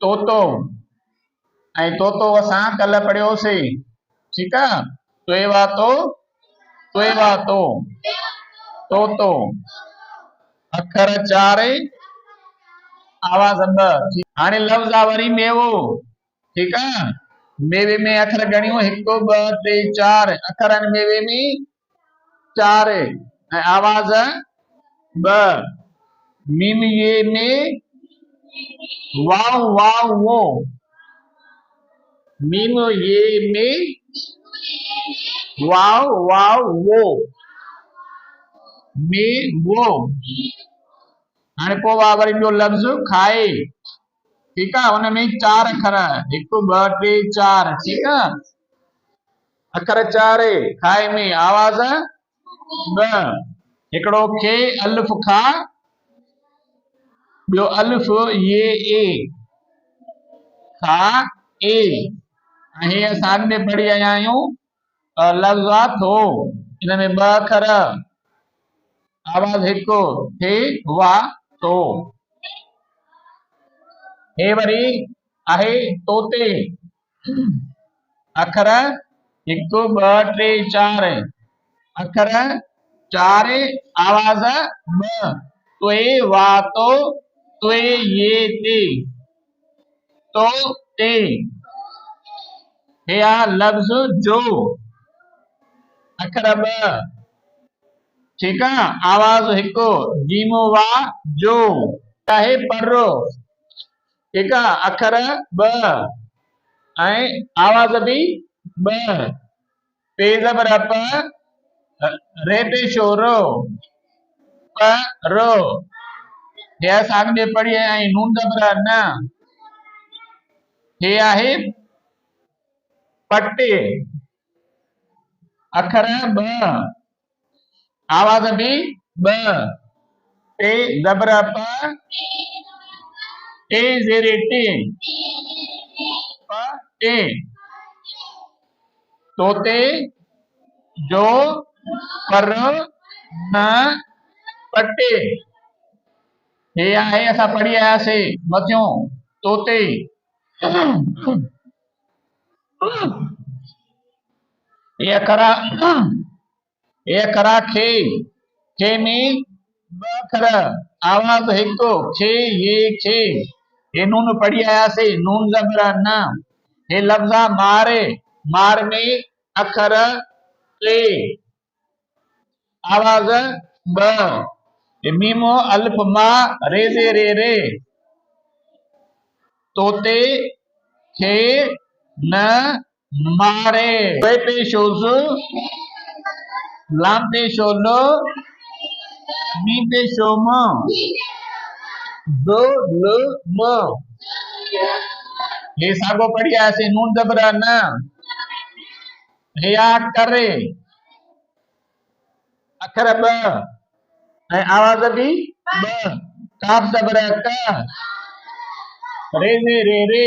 तोतो ऐं तोतो असां कल्ह पढ़ियोसीं ठीक है। तुएवा तो तोतो अखर 4 आवाज 2। हाणे लफ़्ज़ आ वरी मेवो ठीक है। मेवे में अखर गणियों 1 2 3 4 अखरन मेवे में 4 ऐं आवाज 2। मीम ये में वाव वाव वो मीम ये में वाव वाव वो में वो। हाणे पोइ वा वरी ॿियो लफ़्ज़ खाए ठीक है। उन में 4 अखर 1 2 3 4 ठीक है। अखर 4 खाए में आवाज 2। हिकिड़ो खे अलिफ खा ॿियो अलिफ ये ए खा ए हे असां अॻु में पढ़ी आया आहियूं। लफ़्ज़ आ थो इन में 2 अखर आवाज 1 थे वा तो। हे वरी आहे तोते अखर 1 2 3 4 अखर 4 आवाज 2। तुए वा तो तुए ये ते तो ते। हे आ लफ़्ज़ जो अखर 2 ठीक है। आवाज 1 जीमो वा जो है पर्रो ठीक है। अखर 2 ऐं आवाज भी 2। पे ज़बर प रे पे शोरो प रो हे असां अॻु में पढ़ी आया आहियूं। नून ज़बर न हे आहे पटे अखर 2 आवाज भी 2। पे ज़बर प टे ज़ेरे टे प टे तोते जो पर न पटे हे आहे असां पढ़ी आयासीं मथियों तोते। ये अखरा खे में 2 अखर आवाज 1 खे ये खे हे नून पढ़ी आयासीं नून ज़बर न। हे लफ़्ज़ आ मारे मार में अखर 3 आवाज 2। मीमो अलिफ मा रे जे रे रे तोते खे न मारे। वे पे शोज़ लाम पे शोलो मी पे शोम दो ल म हे सागो पढ़ी आयासीं नून ज़बर न। हे आ करे अखर 2 ऐं आवाज भी 2। काफ ज़बर क रे जे रे रे